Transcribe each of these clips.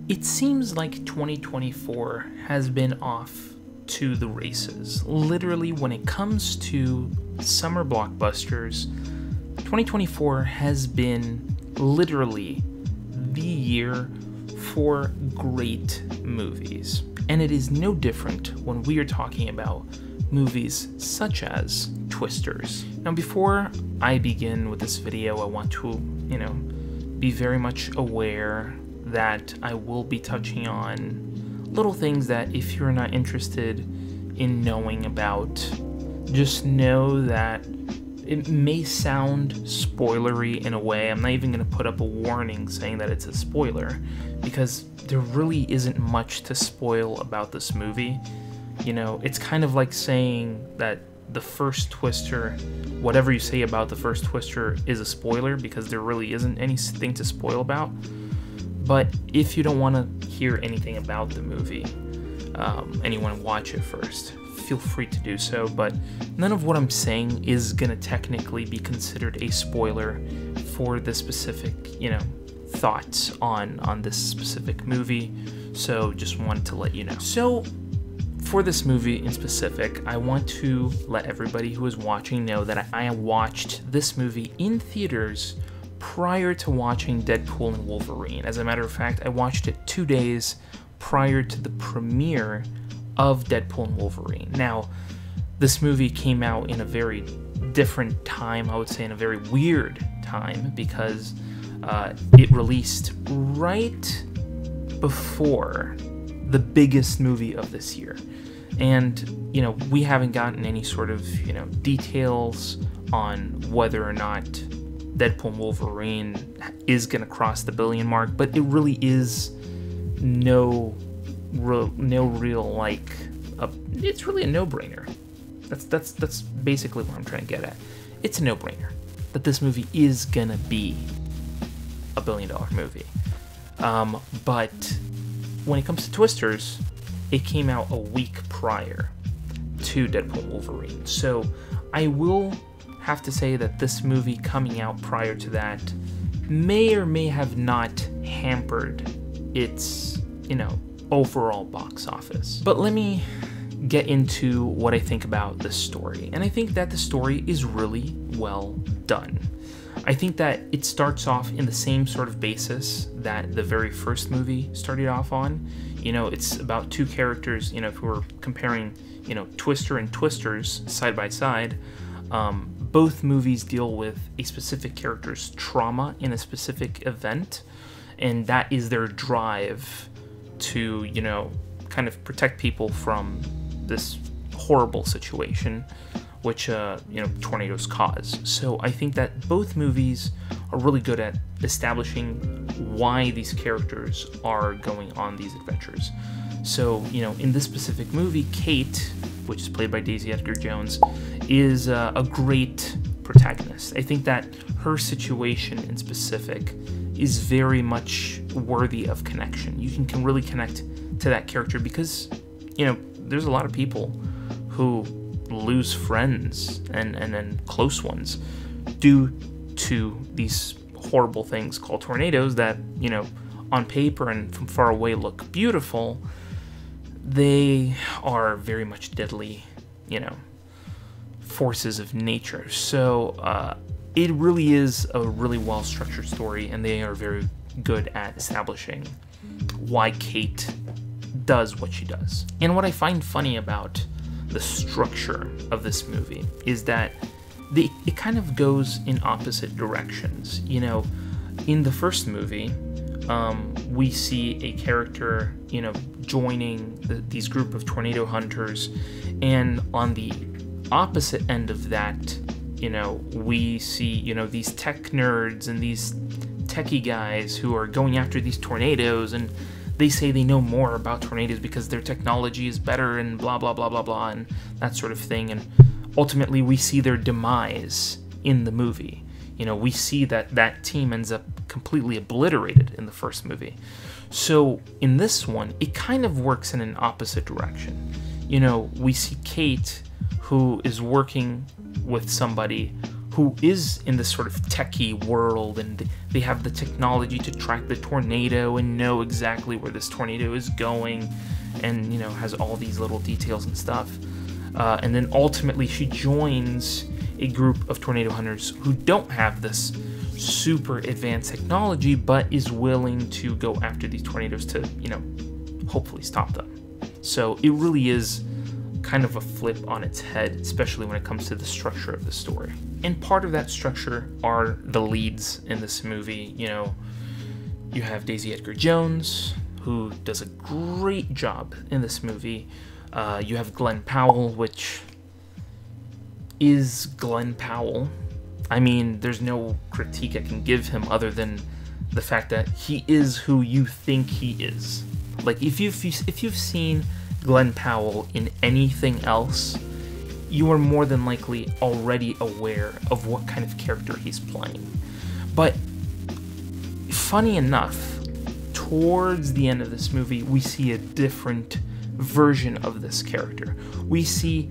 It seems like 2024 has been off to the races. Literally, when it comes to summer blockbusters, 2024 has been literally the year for great movies. And it is no different when we are talking about movies such as Twisters. Now, before I begin with this video, I want to, be very much aware that I will be touching on little things that if you're not interested in knowing about, just know that it may sound spoilery in a way. I'm not even going to put up a warning saying that it's a spoiler, because there really isn't much to spoil about this movie. It's kind of like saying that the first Twister, whatever you say about the first Twister is a spoiler, because there really isn't anything to spoil about. But if you don't want to hear anything about the movie, and you want to watch it first, feel free to do so, but none of what I'm saying is going to technically be considered a spoiler for the specific, thoughts on this specific movie, so just wanted to let you know. So, for this movie in specific, I want to let everybody who is watching know that I watched this movie in theaters prior to watching Deadpool and Wolverine. As a matter of fact, I watched it 2 days prior to the premiere of Deadpool and Wolverine. Now, this movie came out in a very different time, I would say in a very weird time, because it released right before the biggest movie of this year. And, we haven't gotten any sort of, details on whether or not Deadpool and Wolverine is going to cross the billion mark, but it really is no real, it's really a no-brainer. That's basically what I'm trying to get at. It's a no-brainer that this movie is going to be a billion-dollar movie. But when it comes to Twisters, it came out a week prior to Deadpool and Wolverine. So I will have to say that this movie coming out prior to that may or may have not hampered its, overall box office. But let me get into what I think about this story. And I think that the story is really well done. I think that it starts off in the same sort of basis that the very first movie started off on. It's about two characters, if we're comparing, Twister and Twisters side by side, both movies deal with a specific character's trauma in a specific event, and that is their drive to, kind of protect people from this horrible situation which, tornadoes cause. So I think that both movies are really good at establishing why these characters are going on these adventures. So, in this specific movie, Kate, which is played by Daisy Edgar Jones, is a great protagonist. I think that her situation in specific is very much worthy of connection. You can really connect to that character because, there's a lot of people who lose friends and close ones due to these horrible things called tornadoes that, on paper and from far away look beautiful. They are very much deadly, forces of nature. So it really is a really well-structured story, and they are very good at establishing why Kate does what she does. And what I find funny about the structure of this movie is that it kind of goes in opposite directions. In the first movie, we see a character, joining these group of tornado hunters, and on the opposite end of that, we see, these tech nerds and these techie guys who are going after these tornadoes, and they say they know more about tornadoes because their technology is better and blah, blah, blah, blah, blah, and that sort of thing. And ultimately, we see their demise in the movie. We see that team ends up completely obliterated in the first movie. So in this one, it kind of works in an opposite direction. We see Kate, who is working with somebody who is in this sort of techie world, and they have the technology to track the tornado and know exactly where this tornado is going, and, you know, has all these little details and stuff. And then ultimately she joins a group of tornado hunters who don't have this super advanced technology, but is willing to go after these tornadoes to, you know, hopefully stop them. So it really is kind of a flip on its head, especially when it comes to the structure of the story. And part of that structure are the leads in this movie. You know, you have Daisy Edgar Jones, who does a great job in this movie. You have Glenn Powell, which is Glenn Powell. I mean, there's no critique I can give him other than the fact that he is who you think he is. Like, if you've seen Glenn Powell in anything else, you are more than likely already aware of what kind of character he's playing. But funny enough, towards the end of this movie, we see a different version of this character. We see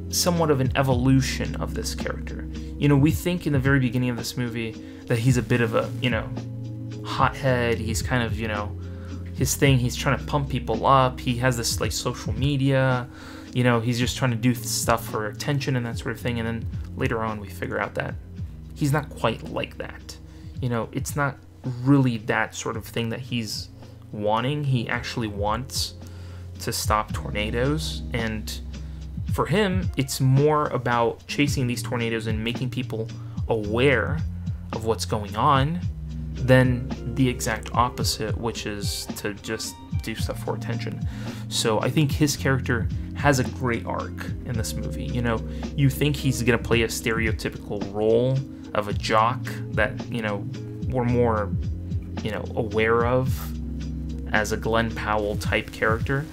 somewhat of an evolution of this character. You know, we think in the very beginning of this movie that he's a bit of a, you know, hothead. He's kind of, you know, his thing, he's trying to pump people up. He has this, like, social media. You know, he's just trying to do stuff for attention and that sort of thing. And then later on, we figure out that he's not quite like that. You know, it's not really that sort of thing that he's wanting. He actually wants to stop tornadoes. And for him, it's more about chasing these tornadoes and making people aware of what's going on than the exact opposite, which is to just do stuff for attention. So I think his character has a great arc in this movie. You know, you think he's gonna play a stereotypical role of a jock that, you know, we're more, you know, aware of as a Glenn Powell type character,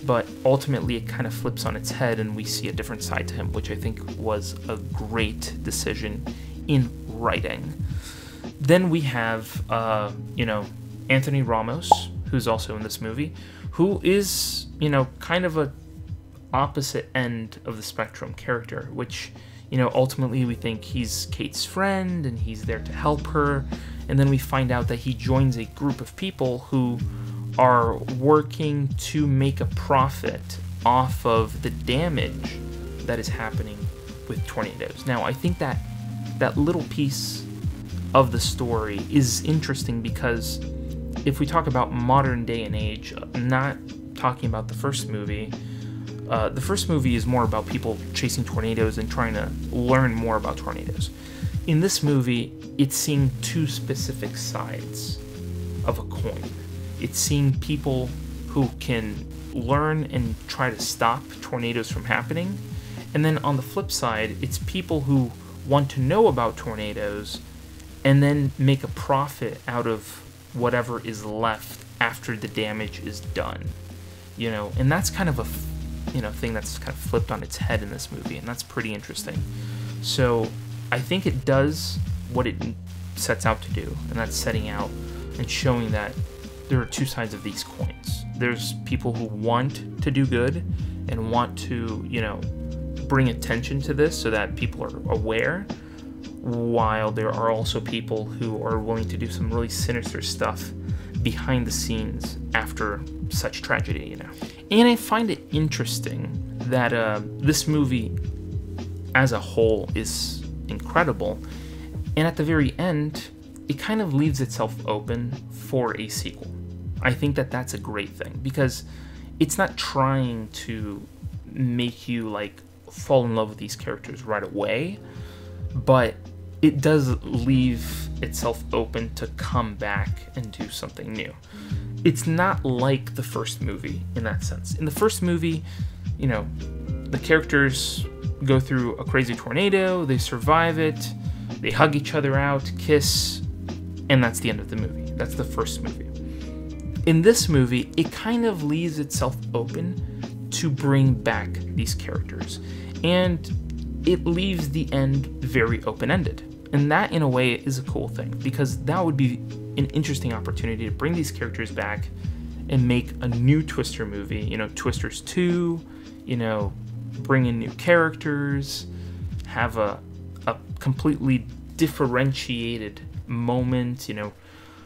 but ultimately it kind of flips on its head and we see a different side to him, which I think was a great decision in writing. Then we have, you know, Anthony Ramos, who's also in this movie, who is, you know, kind of a opposite end of the spectrum character, which, you know, ultimately we think he's Kate's friend and he's there to help her. And then we find out that he joins a group of people who are working to make a profit off of the damage that is happening with tornadoes. Now, I think that that little piece of the story is interesting because if we talk about modern day and age, not talking about the first movie is more about people chasing tornadoes and trying to learn more about tornadoes. In this movie, it's seeing two specific sides of a coin. It's seeing people who can learn and try to stop tornadoes from happening. And then on the flip side, it's people who want to know about tornadoes and then make a profit out of whatever is left after the damage is done. You know, and that's kind of a, you know, thing that's kind of flipped on its head in this movie, and that's pretty interesting. So I think it does what it sets out to do, and that's setting out and showing that there are two sides of these coins. There's people who want to do good and want to, you know, bring attention to this so that people are aware, while there are also people who are willing to do some really sinister stuff behind the scenes after such tragedy, you know. And I find it interesting that this movie as a whole is incredible, and at the very end, it kind of leaves itself open for a sequel. I think that that's a great thing, because it's not trying to make you, like, fall in love with these characters right away, but it does leave itself open to come back and do something new. It's not like the first movie in that sense. In the first movie, you know, the characters go through a crazy tornado, they survive it, they hug each other out, kiss, and that's the end of the movie. That's the first movie. In this movie, it kind of leaves itself open to bring back these characters, and it leaves the end very open-ended. And that, in a way, is a cool thing, because that would be an interesting opportunity to bring these characters back and make a new Twister movie, you know, Twisters 2, you know, bring in new characters, have a a completely differentiated moment, you know,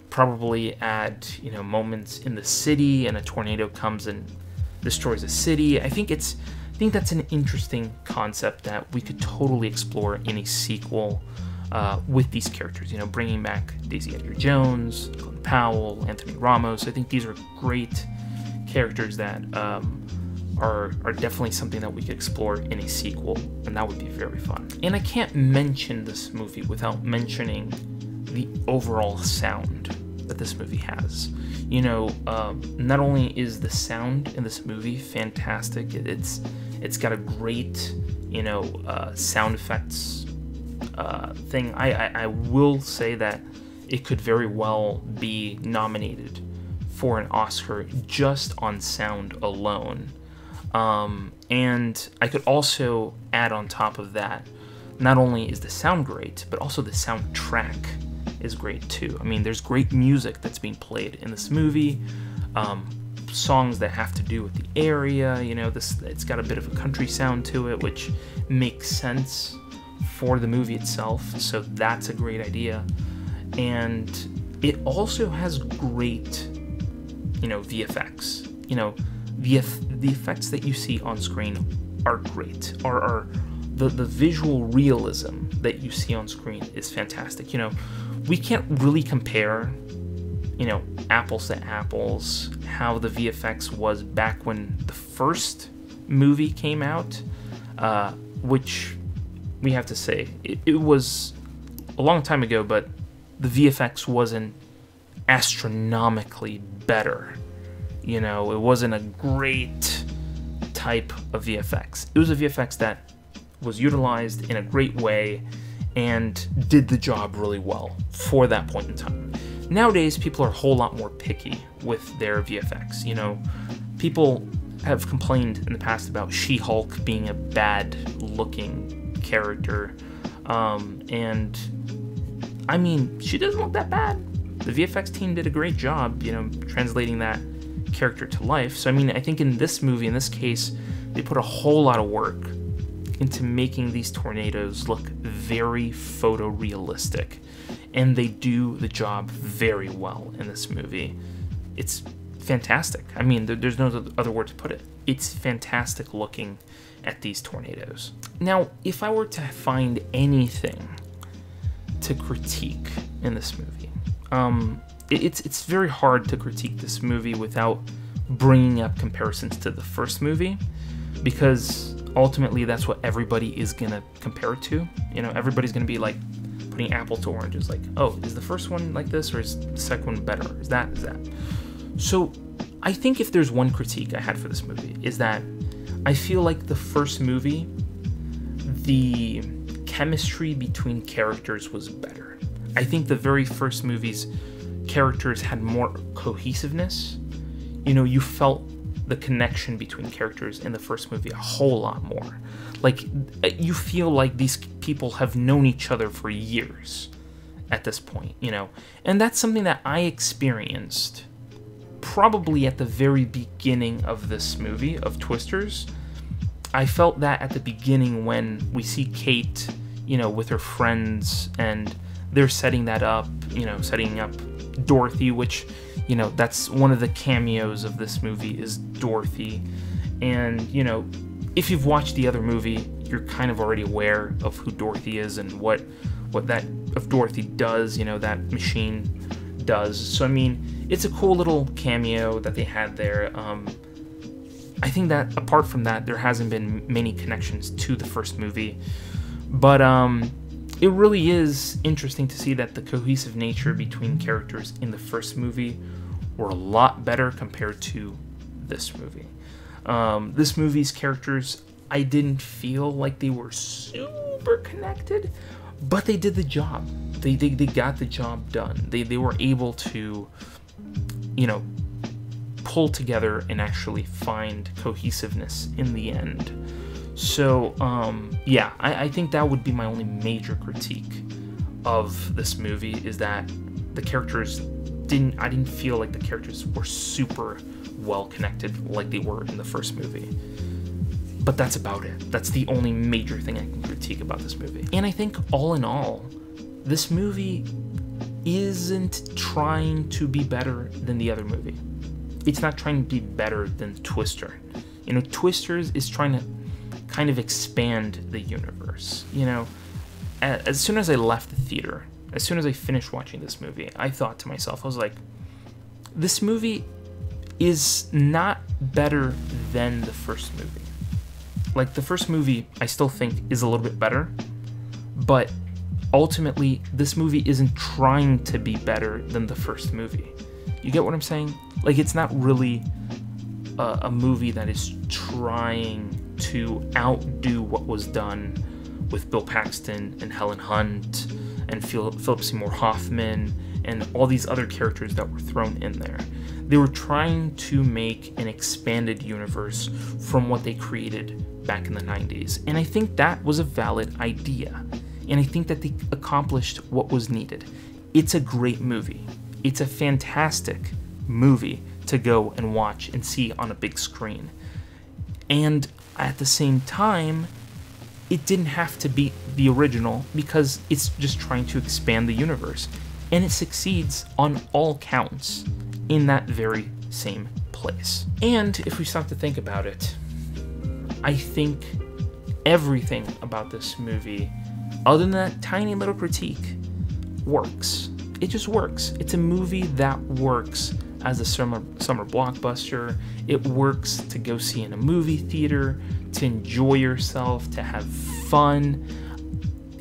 probably add, you know, moments in the city and a tornado comes and destroys a city. I think that's an interesting concept that we could totally explore in a sequel with these characters, you know, bringing back Daisy Edgar Jones, Glenn Powell, Anthony Ramos. I think these are great characters that are definitely something that we could explore in a sequel, and that would be very fun. And I can't mention this movie without mentioning the overall sound that this movie has. You know, not only is the sound in this movie fantastic, it's got a great, you know, sound effects thing. I will say that it could very well be nominated for an Oscar just on sound alone. And I could also add on top of that, not only is the sound great, but also the soundtrack is great too. I mean, there's great music that's being played in this movie, songs that have to do with the area, you know, it's got a bit of a country sound to it, which makes sense for the movie itself, so that's a great idea. And it also has great, you know, VFX. You know, the effects that you see on screen are great, the visual realism that you see on screen is fantastic. You know, we can't really compare, you know, apples to apples, how the VFX was back when the first movie came out, which we have to say, it was a long time ago, but the VFX wasn't astronomically better. You know, it wasn't a great type of VFX. It was a VFX that was utilized in a great way and did the job really well for that point in time. Nowadays, people are a whole lot more picky with their VFX. You know, people have complained in the past about She-Hulk being a bad-looking character, and I mean, she doesn't look that bad. The VFX team did a great job, you know, translating that character to life. So I mean, I think in this movie, in this case, they put a whole lot of work into making these tornadoes look very photorealistic, and they do the job very well in this movie. It's fantastic. I mean, there's no other word to put it. It's fantastic looking at these tornadoes. Now, if I were to find anything to critique in this movie, it's very hard to critique this movie without bringing up comparisons to the first movie, because ultimately that's what everybody is gonna compare it to. You know, everybody's gonna be like putting apple to oranges, like, oh, is the first one like this, or is the second one better? Is that? So I think if there's one critique I had for this movie, is that I feel like the first movie, the chemistry between characters was better. I think the very first movie's characters had more cohesiveness. You know, you felt the connection between characters in the first movie a whole lot more. Like, you feel like these people have known each other for years at this point, you know? And that's something that I experienced probably at the very beginning of this movie, of Twisters. I felt that at the beginning when we see Kate, you know, with her friends, and they're setting that up, you know, setting up Dorothy, which, you know, that's one of the cameos of this movie is Dorothy. And, you know, if you've watched the other movie, you're kind of already aware of who Dorothy is and what that of Dorothy does, you know, that machine does. So, I mean, it's a cool little cameo that they had there. I think that apart from that, there hasn't been many connections to the first movie. But it really is interesting to see that the cohesive nature between characters in the first movie were a lot better compared to this movie. This movie's characters, I didn't feel like they were super connected, but they did the job. They got the job done. They were able to, you know, pull together and actually find cohesiveness in the end. So, yeah, I think that would be my only major critique of this movie, is that the characters I didn't feel like the characters were super well connected like they were in the first movie. But that's about it. That's the only major thing I can critique about this movie. And I think all in all, this movie isn't trying to be better than the other movie. It's not trying to be better than Twister. You know, Twister is trying to kind of expand the universe. You know, as soon as I left the theater, as soon as I finished watching this movie, I thought to myself, I was like, this movie is not better than the first movie. Like, the first movie, I still think is a little bit better, but ultimately, this movie isn't trying to be better than the first movie. You get what I'm saying? Like, it's not really a movie that is trying to outdo what was done with Bill Paxton and Helen Hunt and Philip Seymour Hoffman and all these other characters that were thrown in there. They were trying to make an expanded universe from what they created back in the 90s. And I think that was a valid idea. And I think that they accomplished what was needed. It's a great movie. It's a fantastic movie to go and watch and see on a big screen. And at the same time, it didn't have to be the original because it's just trying to expand the universe. And it succeeds on all counts in that very same place. And if we stop to think about it, I think everything about this movie, other than that tiny little critique, works. It just works. It's a movie that works as a summer blockbuster. It works to go see in a movie theater, to enjoy yourself, to have fun.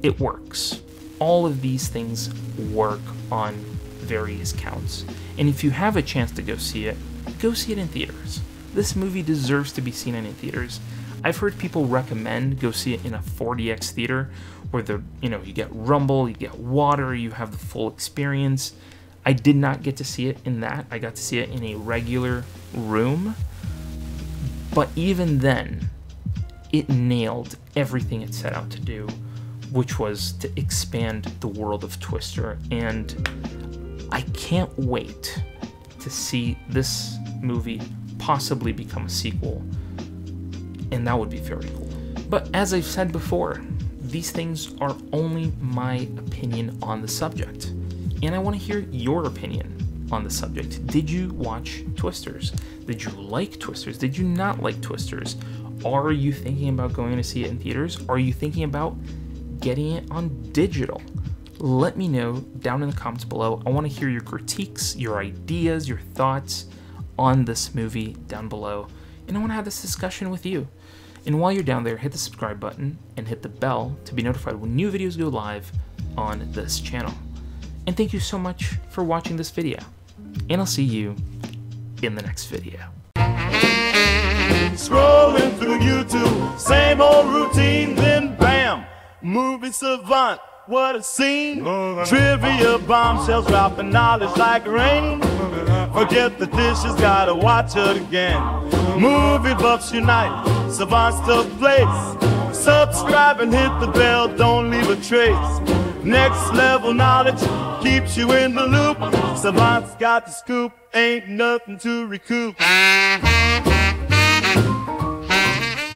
It works. All of these things work on various counts. And if you have a chance to go see it in theaters. This movie deserves to be seen in theaters. I've heard people recommend go see it in a 4DX theater where you get rumble, you get water, you have the full experience. I did not get to see it in that. I got to see it in a regular room. But even then, it nailed everything it set out to do, which was to expand the world of Twister. And I can't wait to see this movie possibly become a sequel. And that would be very cool. But as I've said before, these things are only my opinion on the subject. And I want to hear your opinion on the subject. Did you watch Twisters? Did you like Twisters? Did you not like Twisters? Are you thinking about going to see it in theaters? Are you thinking about getting it on digital? Let me know down in the comments below. I want to hear your critiques, your ideas, your thoughts on this movie down below. And I want to have this discussion with you. And while you're down there, hit the subscribe button and hit the bell to be notified when new videos go live on this channel. And thank you so much for watching this video. And I'll see you in the next video. Scrolling through YouTube, same old routine, then bam, movie savant, what a scene. Trivia bombshells dropping knowledge like rain. Forget the dishes, gotta watch it again. Movie buffs unite, savants to place. Subscribe and hit the bell, don't leave a trace. Next level knowledge keeps you in the loop. Savants got the scoop, ain't nothing to recoup.